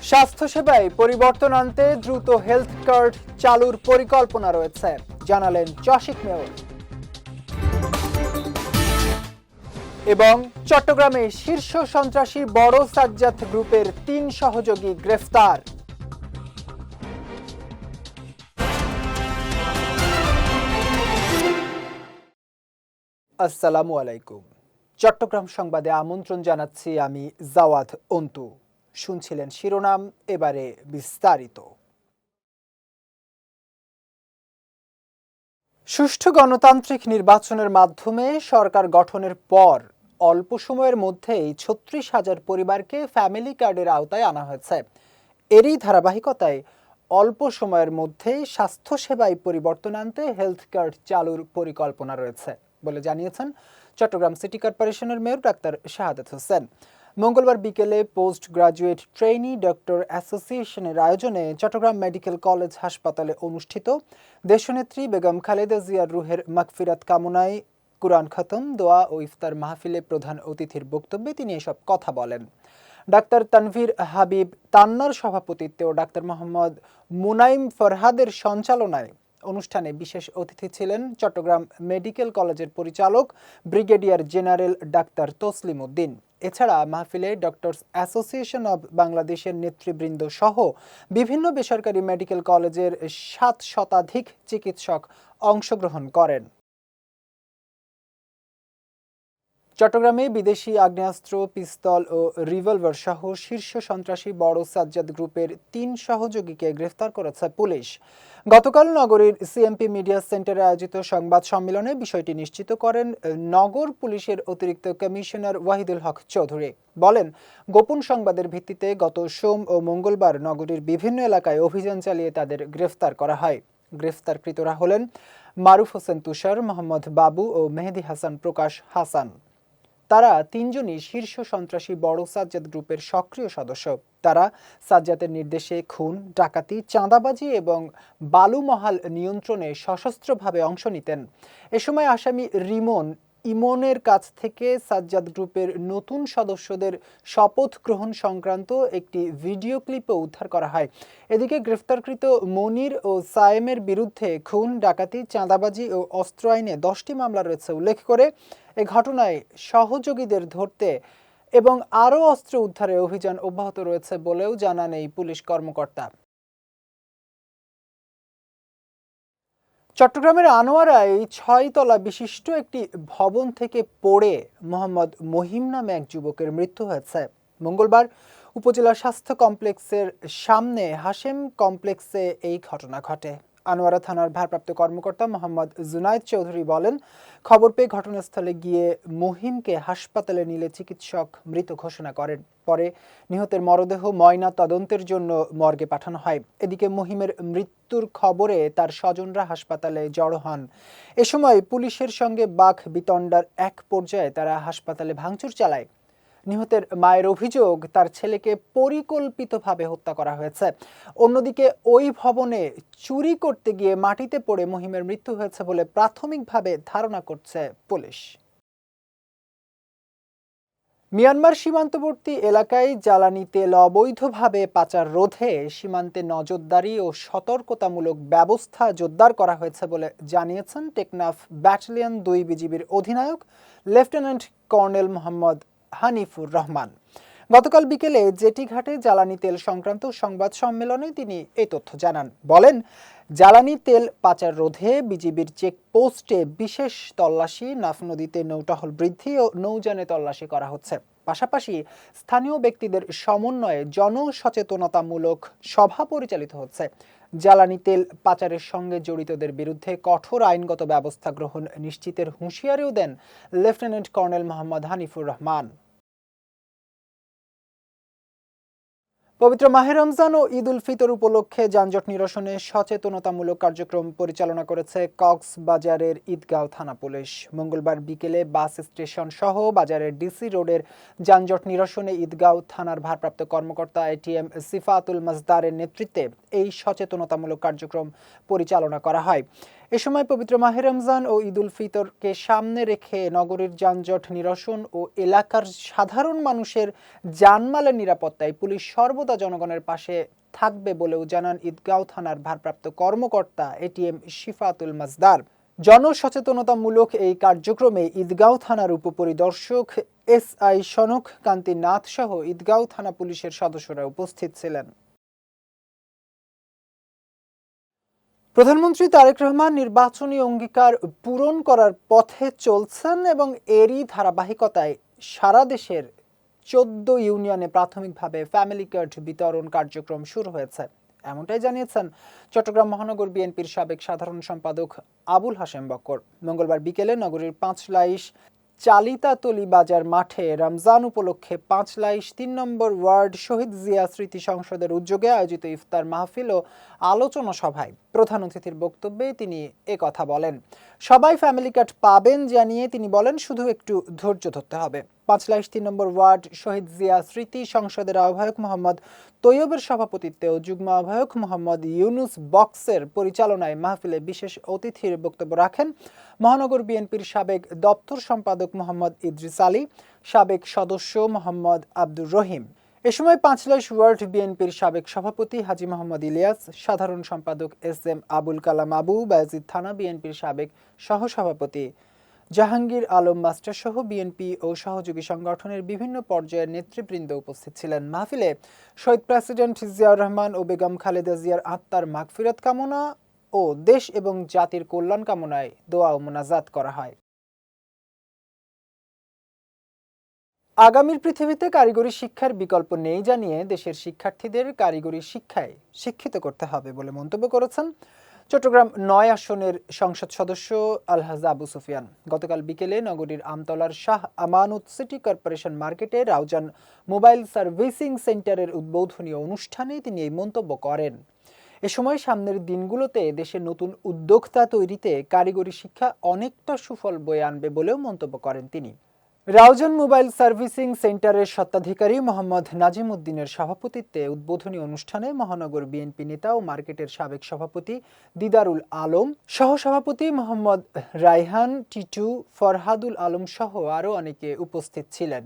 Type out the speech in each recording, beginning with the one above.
স্বাস্থ্যসেবায় পরিবর্তন আনতে দ্রুত হেলথ কার্ড চালুর পরিকল্পনা রয়েছে, জানালেন চসিক মেয়র। এবং চট্টগ্রামে শীর্ষ সন্ত্রাসী বড় সাজ্জাদ গ্রুপের ৩ সহযোগী গ্রেফতার। আসসালামু আলাইকুম। চট্টগ্রাম সংবাদে আমন্ত্রণ জানাচ্ছি আমি জাওয়াদ অন্তু। শুনছিলেন শিরোনাম, এবারে বিস্তারিত। সুষ্ঠু গণতান্ত্রিক নির্বাচনের মাধ্যমে সরকার গঠনের পর অল্প সময়ের মধ্যেই ৩৬,০০০ পরিবারকে ফ্যামিলি কার্ডের আওতায় আনা হয়েছে। এরই ধারাবাহিকতায় অল্প সময়ের মধ্যেই স্বাস্থ্যসেবায় পরিবর্তন আনতে হেলথ কার্ড চালুর পরিকল্পনা রয়েছে বলে জানিয়েছেন চট্টগ্রাম সিটি কর্পোরেশনের মেয়র ডাক্তার শাহাদাত হোসেন। মঙ্গলবার বিকেলে পোস্ট গ্রাজুয়েট ট্রেইনি ডক্টর অ্যাসোসিয়েশনের আয়োজনে চট্টগ্রাম মেডিকেল কলেজ হাসপাতালে অনুষ্ঠিত দেশনেত্রী বেগম খালেদা জিয়ার রুহের মাগফিরাত কামনায় কুরআন খতম, দোয়া ও ইফতার মাহফিলে প্রধান অতিথির বক্তব্যে তিনি এসব কথা বলেন। ডাক্তার তানভীর হাবিব তান্নার সভাপতিত্বে ও ডাক্তার মোহাম্মদ মুনাইম ফরহাদের সঞ্চালনায় অনুষ্ঠানে বিশেষ অতিথি ছিলেন চট্টগ্রাম মেডিকেল কলেজের পরিচালক brigadier general doctor Taslim Uddin. এছাড়া মাহফিলে ডক্টরস অ্যাসোসিয়েশন অব বাংলাদেশের নেতৃবৃন্দ সহ বিভিন্ন বেসরকারি মেডিকেল কলেজের 7 শতাধিক চিকিৎসক অংশগ্রহণ করেন। চট্টগ্রামে বিদেশি আগ্নেয়াস্ত্র, পিস্তল ও রিভলভার সহ শীর্ষ সন্ত্রাসী বড় সাজ্জাদ গ্রুপের 3 সহযোগীকে গ্রেফতার করেছে পুলিশ। গতকাল নগরীর সিএমপি মিডিয়া সেন্টারে আয়োজিত সংবাদ সম্মেলনে বিষয়টি নিশ্চিত করেন নগর পুলিশের অতিরিক্ত কমিশনার ওয়াহিদুল হক চৌধুরী। বলেন, গোপন সংবাদের ভিত্তিতে গত সোম ও মঙ্গলবার নগরীর বিভিন্ন এলাকায় অভিযান চালিয়ে তাদের গ্রেফতার করা হয়। গ্রেফতারকৃতরা হলেন মারুফ হোসেন তুষার, মোহাম্মদ বাবু ও মেহেদি হাসান প্রকাশ হাসান। তারা 3 জনই শীর্ষ সন্ত্রাসী বড় সাজ্জাদ গ্রুপের সক্রিয় সদস্য। তারা সাজ্জাদের নির্দেশে খুন, ডাকাতি, চাঁদাবাজি এবং বালুমহাল নিয়ন্ত্রণে সশস্ত্রভাবে অংশ নিতেন। এ সময় আসামি ইমনের কাছ থেকে সাজ্জাদ গ্রুপের নতুন সদস্যদের শপথ গ্রহণ সংক্রান্ত একটি ভিডিও ক্লিপও উদ্ধার করা হয়। এদিকে গ্রেফতারকৃত মনির ও সায়েমের বিরুদ্ধে খুন, ডাকাতি, চাঁদাবাজি ও অস্ত্র আইনে 10টি মামলা রয়েছে উল্লেখ করে এ ঘটনায় সহযোগীদের ধরতে এবং আরও অস্ত্র উদ্ধারে অভিযান অব্যাহত রয়েছে বলেও জানান এই পুলিশ কর্মকর্তা। চট্টগ্রামের আনোয়ারায় 6 তলা বিশিষ্ট একটি ভবন থেকে পড়ে মোহাম্মদ মহিম নামে এক যুবকের মৃত্যু হয়েছে। মঙ্গলবার উপজেলা স্বাস্থ্য কমপ্লেক্সের সামনে হাশেম কমপ্লেক্সে এই ঘটনা ঘটে। আনোয়ারা থানার ভারপ্রাপ্ত কর্মকর্তা মোহাম্মদ জুনায়েদ চৌধুরী বলেন, খবর পেয়ে ঘটনাস্থলে গিয়ে মহিমকে হাসপাতালে নিলে চিকিৎসক মৃত ঘোষণা করেন। পরে নিহতের মরদেহ ময়না তদন্তের জন্য মর্গে পাঠানো হয়। এদিকে মহিমের মৃত্যুর খবরে তার স্বজনরা হাসপাতালে জড়ো হন। এ সময় পুলিশের সঙ্গে বাক বিতণ্ডার এক পর্যায়ে তারা হাসপাতালে ভাঙচুর চালায়। নিহতের মায়ের অভিযোগ, তার ছেলেকে পরিকল্পিতভাবে হত্যা করা হয়েছে। অন্যদিকে ওই ভবনে চুরি করতে গিয়ে মাটিতে পড়ে মহিমের মৃত্যু হয়েছে বলে প্রাথমিকভাবে ধারণা করছে পুলিশ। মিয়ানমার সীমান্তবর্তী এলাকায় জ্বালানি তেল অবৈধভাবে পাচার রোধে সীমান্তে নজরদারি ও সতর্কতামূলক ব্যবস্থা জোরদার করা হয়েছে বলে জানিয়েছেন টেকনাফ ব্যাটালিয়ন 2 বিজিবির অধিনায়ক লেফটেন্যান্ট কর্নেল মোহাম্মদ হানিফুর রহমান। গতকাল বিকেলে জেটিঘাটে জ্বালানি তেল সংক্রান্ত সংবাদ সম্মেলনে তিনি এই তথ্য জানান। বলেন, জ্বালানি তেল পাচার রোধে বিজিবির চেকপোস্টে বিশেষ তল্লাশি, নাফ নদীতে নৌটহল বৃদ্ধি ও নৌযানে তল্লাশি করা হচ্ছে। পাশাপাশি স্থানীয় ব্যক্তিদের সমন্বয়ে জনসচেতনতামূলক সভা পরিচালিত হচ্ছে। জ্বালানি তেল পাচারের সঙ্গে জড়িতদের বিরুদ্ধে কঠোর আইনগত ব্যবস্থা গ্রহণ নিশ্চিতের হুঁশিয়ারিও দেন লেফটেন্যান্ট কর্নেল মোহাম্মদ হানিফুর রহমান। পবিত্র মাহে রমজান ও ঈদ উল ফিতর উপলক্ষে যানজট নিরসনে সচেতনতামূলক কার্যক্রম পরিচালনা করেছে কক্সবাজারের ঈদগাঁও থানা পুলিশ। মঙ্গলবার বিকেলে বাস স্টেশন সহ বাজারের ডিসি রোডের যানজট নিরসনে ঈদগাঁও থানার ভারপ্রাপ্ত কর্মকর্তা এটিএম সিফাতুল মাজদারের নেতৃত্বে এই সচেতনতামূলক কার্যক্রম পরিচালনা করা হয়। এ সময় পবিত্র মাহে রমজান ও ঈদ উল ফিতরকে সামনে রেখে নগরীর যানজট নিরসন ও এলাকার সাধারণ মানুষের জানমালের নিরাপত্তায় পুলিশ সর্বদা জনগণের পাশে থাকবে বলেও জানান ঈদগাঁও থানার ভারপ্রাপ্ত কর্মকর্তা এটিএম শিফাতুল মাজদার। জনসচেতনতামূলক এই কার্যক্রমে ঈদগাঁও থানার উপপরিদর্শক এসআই সনক কান্তি নাথ সহ ঈদগাঁও থানা পুলিশের সদস্যরা উপস্থিত ছিলেন। প্রধানমন্ত্রী তারেক রহমান নির্বাচনী অঙ্গীকার পূরণ করার পথে চলছেন এবং এরই ধারাবাহিকতায় সারা দেশের 14 ইউনিয়নে প্রাথমিকভাবে ফ্যামিলি কার্ড বিতরণ কার্যক্রম শুরু হয়েছে, এমনটাই জানিয়েছেন চট্টগ্রাম মহানগর বিএনপির সাবেক সাধারণ সম্পাদক আবুল হাশেম বক্কর। মঙ্গলবার বিকেলে নগরীর পাঁচলাইশ চালিতাতলি বাজার মাঠে রমজান উপলক্ষে পাঁচলাইশ ৩ নম্বর ওয়ার্ড শহীদ জিয়া স্মৃতি সংসদের উদ্যোগে আয়োজিত ইফতার মাহফিল ও আলোচনা সভায় প্রধান অতিথির বক্তব্যে তিনি কথা বলেন। সবাই ফ্যামিলি কার্ড পাবেন জানিয়ে তিনি বলেন, শুধু একটু ধৈর্য ধরতে হবে। পাঁচলাইশ ৩ নম্বর ওয়ার্ড শহীদ জিয়া স্মৃতি সংসদের আহ্বায়ক মোহাম্মদ তৈয়বের সভাপতিত্বে ও যুগ্ম আহ্বায়ক মোহাম্মদ ইউনুস বক্সের পরিচালনায় মাহফিলে বিশেষ অতিথির বক্তব্য রাখেন মহানগর বিএনপির সাবেক দপ্তর সম্পাদক মোহাম্মদ ইদ্রিস আলী, সাবেক সদস্য মোহাম্মদ আব্দুর রহিম। এ সময় পাঁচলাইশ ওয়ার্ড বিএনপির সাবেক সভাপতি হাজী মোহাম্মদ ইলিয়াস, সাধারণ সম্পাদক এস.এম. আবুল কালাম আবু, বায়েজিদ থানা বিএনপির সাবেক সহসভাপতি জাহাঙ্গীর আলম মাস্টার সহ বিএনপি ও সহযোগী সংগঠনের বিভিন্ন পর্যায়ের নেতৃবৃন্দ উপস্থিত ছিলেন। মাহফিলে শহীদ প্রেসিডেন্ট জিয়াউর রহমান ও বেগম খালেদা জিয়ার আত্মার মাগফিরাত কামনা ও দেশ এবং জাতির কল্যাণ কামনায় দোয়া ও মোনাজাত করা হয়। আগামীর পৃথিবীতে কারিগরি শিক্ষার বিকল্প নেই জানিয়ে দেশের শিক্ষার্থীদের কারিগরি শিক্ষায় শিক্ষিত করতে হবে বলে মন্তব্য করেছেন চট্টগ্রাম ৯ আসনের সংসদ সদস্য আলহাজ আবু সুফিয়ান। গতকাল বিকেলে নগরীর আমতলার শাহ আমানত সিটি কর্পোরেশন মার্কেটে রাউজান মোবাইল সার্ভিসিং সেন্টারের উদ্বোধনী অনুষ্ঠানে তিনি এই মন্তব্য করেন। এ সময় সামনের দিনগুলোতে দেশে নতুন উদ্যোক্তা তৈরিতে কারিগরি শিক্ষা অনেকটা সুফল বয়ে আনবে বলেও মন্তব্য করেন তিনি। রাউজান মোবাইল সার্ভিসিং সেন্টারের স্বত্বাধিকারী মোহাম্মদ নাজিম উদ্দিনের সভাপতিত্বে উদ্বোধনী অনুষ্ঠানে মহানগর বিএনপি নেতা ও মার্কেটের সাবেক সভাপতি দিদারুল আলম, সহসভাপতি মোহাম্মদ রায়হান টিটু, ফরহাদুল আলম সহ আরও অনেকে উপস্থিত ছিলেন।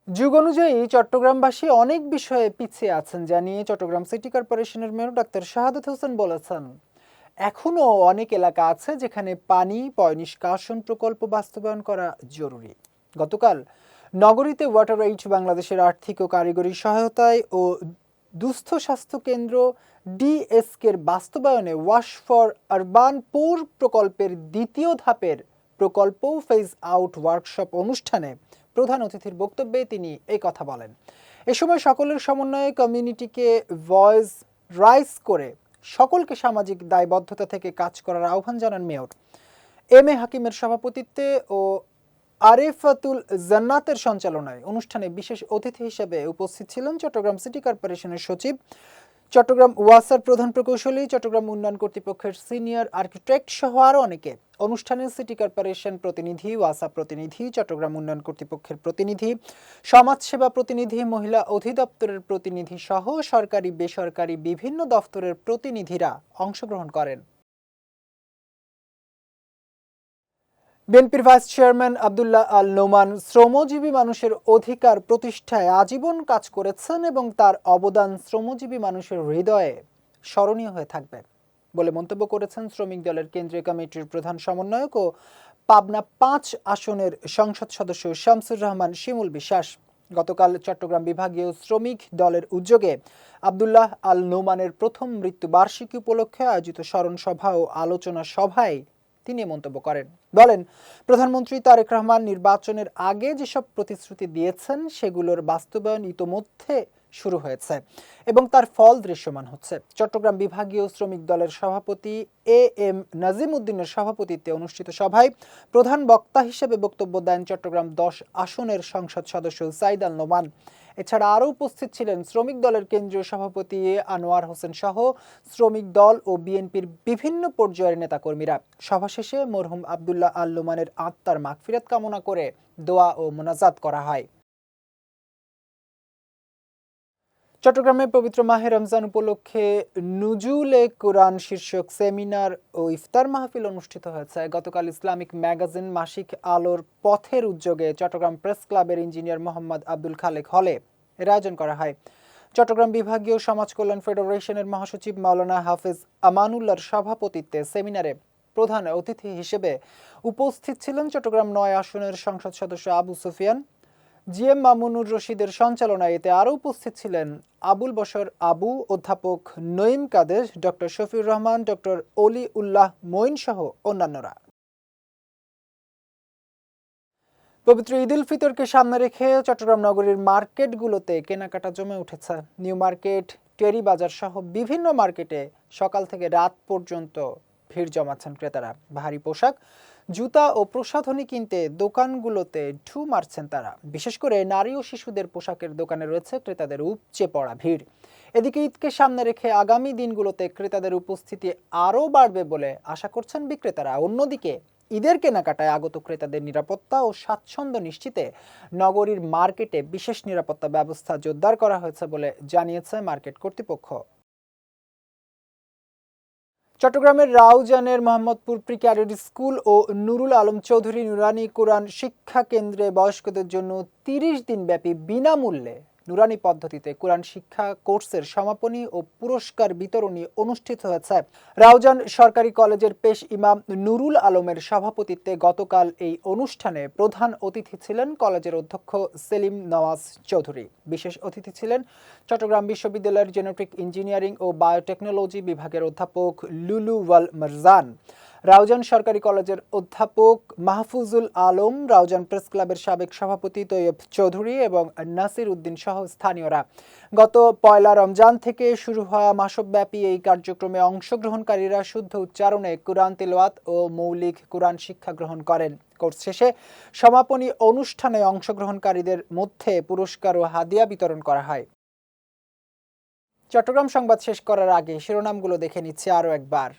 যুগ অনুযায়ী চট্টগ্রামবাসী অনেক বিষয়ে পিছিয়ে আছেন জানিয়ে চট্টগ্রাম সিটি কর্পোরেশনের মেয়র ডাক্তার শাহাদাত হোসেন বলেছেন, এখনো অনেক এলাকা আছে যেখানে পানি পয়ঃনিষ্কাশন প্রকল্প বাস্তবায়ন করা জরুরি। গতকাল নগরীতে ওয়াটার এইড বাংলাদেশের আর্থিক ও কারিগরি সহায়তায় ও দুস্থ স্বাস্থ্য কেন্দ্র ডিএসকের বাস্তবায়নে ওয়াশ ফর আরবান পুর প্রকল্পের দ্বিতীয় ধাপের প্রকল্প ফেজ আউট ওয়ার্কশপ অনুষ্ঠানে প্রধান অতিথির বক্তব্যে তিনি এই কথা বলেন। এ সময় সকলের সমন্বয়ে কমিউনিটিকে ভয়েস রাইজ করে সকলকে সামাজিক দায়বদ্ধতা থেকে কাজ করার আহ্বান জানান মেয়র। এম এ হাকিমের সভাপতিত্বে ও আরেফাতুল জান্নাতের সঞ্চালনায় অনুষ্ঠানে বিশেষ অতিথি হিসেবে উপস্থিত ছিলেন চট্টগ্রাম সিটি কর্পোরেশনের সচিব, চট্টগ্রাম ওয়াসার প্রধান প্রকৌশলী, চট্টগ্রাম উন্নয়ন কর্তৃপক্ষের সিনিয়র আর্কিটেক্ট সহ আরও অনেকে। অনুষ্ঠানে সিটি কর্পোরেশন প্রতিনিধি, ওয়াসা প্রতিনিধি, চট্টগ্রাম উন্নয়ন কর্তৃপক্ষের প্রতিনিধি, সমাজসেবা প্রতিনিধি, মহিলা অধিদপ্তরের প্রতিনিধি সহ সরকারি বেসরকারি বিভিন্ন দপ্তরের প্রতিনিধিরা অংশগ্রহণ করেন। বিএনপির ভাইস চেয়ারম্যান আব্দুল্লাহ আল নোমান শ্রমজীবী মানুষের অধিকার প্রতিষ্ঠায় আজীবন কাজ করেছেন এবং তার অবদান শ্রমজীবী মানুষের হৃদয়ে স্মরণীয় হয়ে থাকবে বলে মন্তব্য করেছেন শ্রমিক দলের কেন্দ্রীয় কমিটির প্রধান সমন্বয়ক ও পাবনা ৫ আসনের সংসদ সদস্য শামসুর রহমান শিমুল বিশ্বাস। গতকাল চট্টগ্রাম বিভাগীয় শ্রমিক দলের উদ্যোগে আব্দুল্লাহ আল নোমানের প্রথম মৃত্যুবার্ষিকী উপলক্ষে আয়োজিত স্মরণ সভা ও আলোচনা সভায় তিনি মন্তব্য করেন। বলেন, প্রধানমন্ত্রী তারেক রহমান নির্বাচনের আগে যেসব প্রতিশ্রুতি দিয়েছেন সেগুলোর বাস্তবায়ন ইতোমধ্যে শুরু হয়েছে এবং তার ফল দৃশ্যমান হচ্ছে। চট্টগ্রাম বিভাগীয় শ্রমিক দলের সভাপতি এ এম নাজিম উদ্দিনের সভাপতিত্বে অনুষ্ঠিত সভায় প্রধান বক্তা হিসেবে বক্তব্য দেন চট্টগ্রাম ১০ আসনের সংসদ সদস্য সাইদ আল নোমান। এছাড়া আরও উপস্থিত ছিলেন শ্রমিক দলের কেন্দ্রীয় সভাপতি আনোয়ার হোসেন সহ শ্রমিক দল ও বিএনপির বিভিন্ন পর্যায়ের নেতাকর্মীরা। সভা শেষে মরহুম আব্দুল্লাহ আল নোমানের আত্মার মাগফিরাত কামনা করে দোয়া ও মোনাজাত করা হয়। চট্টগ্রামে পবিত্র মাহে রমজান উপলক্ষে নুজুলে কোরআন শীর্ষক সেমিনার ও ইফতার মাহফিল অনুষ্ঠিত হয়েছে। গতকাল ইসলামিক ম্যাগাজিন মাসিক আলোর পথের উদ্যোগে চট্টগ্রাম প্রেস ক্লাবের ইঞ্জিনিয়ার মোহাম্মদ আব্দুল খালেক হলে এর আয়োজন করা হয়। চট্টগ্রাম বিভাগীয় সমাজ কল্যাণ ফেডারেশনের মহাসচিব মাওলানা হাফেজ আমানুল্লাহর সভাপতিত্বে সেমিনারে প্রধান অতিথি হিসেবে উপস্থিত ছিলেন চট্টগ্রাম ৯ আসনের সংসদ সদস্য আবু সুফিয়ান। জিএম মামুনুর রশিদের সঞ্চালনায় এতে আরও উপস্থিত ছিলেন আবুল বশর আবু, অধ্যাপক নঈম কাদের, ডক্টর শফিউর রহমান, ডক্টর অলি উল্লাহ মঈন সহ অন্যান্যরা। পবিত্র ঈদ উল ফিতরকে সামনে রেখে চট্টগ্রাম নগরীর মার্কেটগুলোতে কেনাকাটা জমে উঠেছে। নিউ মার্কেট, টেরি বাজার সহ বিভিন্ন মার্কেটে সকাল থেকে রাত পর্যন্ত ভিড় জমাচ্ছেন ক্রেতারা। ভারী পোশাক, জুতা ও প্রসাধনী কিনতে দোকানগুলোতে ঢু মারছেন তারা। বিশেষ করে নারী ও শিশুদের পোশাকের দোকানে রয়েছে ক্রেতাদের উপচে পড়া ভিড়। এদিকে ঈদকে সামনে রেখে আগামী দিনগুলোতে ক্রেতাদের উপস্থিতি আরও বাড়বে বলে আশা করছেন বিক্রেতারা। অন্যদিকে ঈদের কেনাকাটায় আগত ক্রেতাদের নিরাপত্তা ও স্বাচ্ছন্দ্য নিশ্চিতে নগরীর মার্কেটে বিশেষ নিরাপত্তা ব্যবস্থা জোরদার করা হয়েছে বলে জানিয়েছে মার্কেট কর্তৃপক্ষ। চট্টগ্রামের রাউজানের মোহাম্মদপুর প্রি ক্যাডেট স্কুল ও নুরুল আলম চৌধুরী নুরানি কোরআন শিক্ষা কেন্দ্রে বয়স্কদের জন্য ৩০ দিনব্যাপী বিনামূল্যে নুরানি পদ্ধতিতে কোরআন শিক্ষা কোর্সের সমাপনী ও পুরস্কার বিতরণী অনুষ্ঠিত হয়েছে। রাউজান সরকারি কলেজের পেশ ইমাম নুরুল আলমের সভাপতিত্বে গতকাল এই অনুষ্ঠানে প্রধান অতিথি ছিলেন কলেজের অধ্যক্ষ সেলিম নওয়াজ চৌধুরী। বিশেষ অতিথি ছিলেন চট্টগ্রাম বিশ্ববিদ্যালয়ের জেনেটিক ইঞ্জিনিয়ারিং ও বায়োটেকনোলজি বিভাগের অধ্যাপক লুলু ওয়াল মারজান, রাউজান সরকারি কলেজের অধ্যাপক মাহফুজুল আলম, রাউজান প্রেস ক্লাবের সাবেক সভাপতি তৈয়ব চৌধুরী এবং নাসির উদ্দিন সহ স্থানীয়রা। গত পয়লা রমজান থেকে শুরু হওয়া মাসব্যাপী এই কার্যক্রমে অংশগ্রহণকারীরা শুদ্ধ উচ্চারণে কুরআন তিলাওয়াত ও মৌলিক কুরআন শিক্ষা গ্রহণ করেন। কোর্স শেষে সমাপনী অনুষ্ঠানে অংশগ্রহণকারীদের মধ্যে পুরস্কার ও হাদিয়া বিতরণ করা হয়। চট্টগ্রাম সংবাদ শেষ করার আগে শিরোনামগুলো দেখে নিচ্ছে আরও একবার।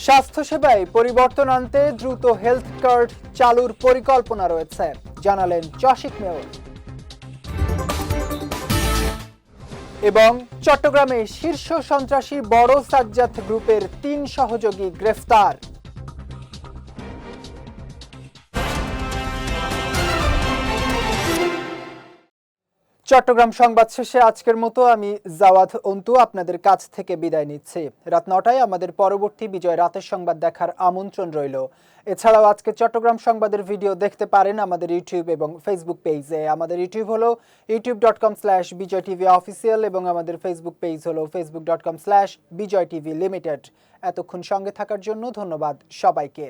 স্বাস্থ্যসেবায় পরিবর্তন আনতে দ্রুত হেলথ কার্ড চালুর পরিকল্পনা রয়েছে, জানালেন চসিক মেয়র। এবং চট্টগ্রামে শীর্ষ সন্ত্রাসী বড় সাজ্জাদ গ্রুপের ৩ সহযোগী গ্রেফতার। চট্টগ্রাম সংবাদ শেষে আজকের মতো আমি জাওয়াদ অন্তু আপনাদের কাছ থেকে বিদায় নিচ্ছি। রাত ৯টায় আমাদের পরবর্তী বিজয় রাতের সংবাদ দেখার আমন্ত্রণ রইল। এছাড়াও আজকে চট্টগ্রাম সংবাদের ভিডিও দেখতে পারেন আমাদের ইউটিউব এবং ফেসবুক পেজে। আমাদের ইউটিউব হলো youtube.com/বিজয় টিভি অফিসিয়াল এবং আমাদের ফেসবুক পেজ হলো facebook.com/বিজয় টিভি লিমিটেড। এতক্ষণ সঙ্গে থাকার জন্য ধন্যবাদ সবাইকে।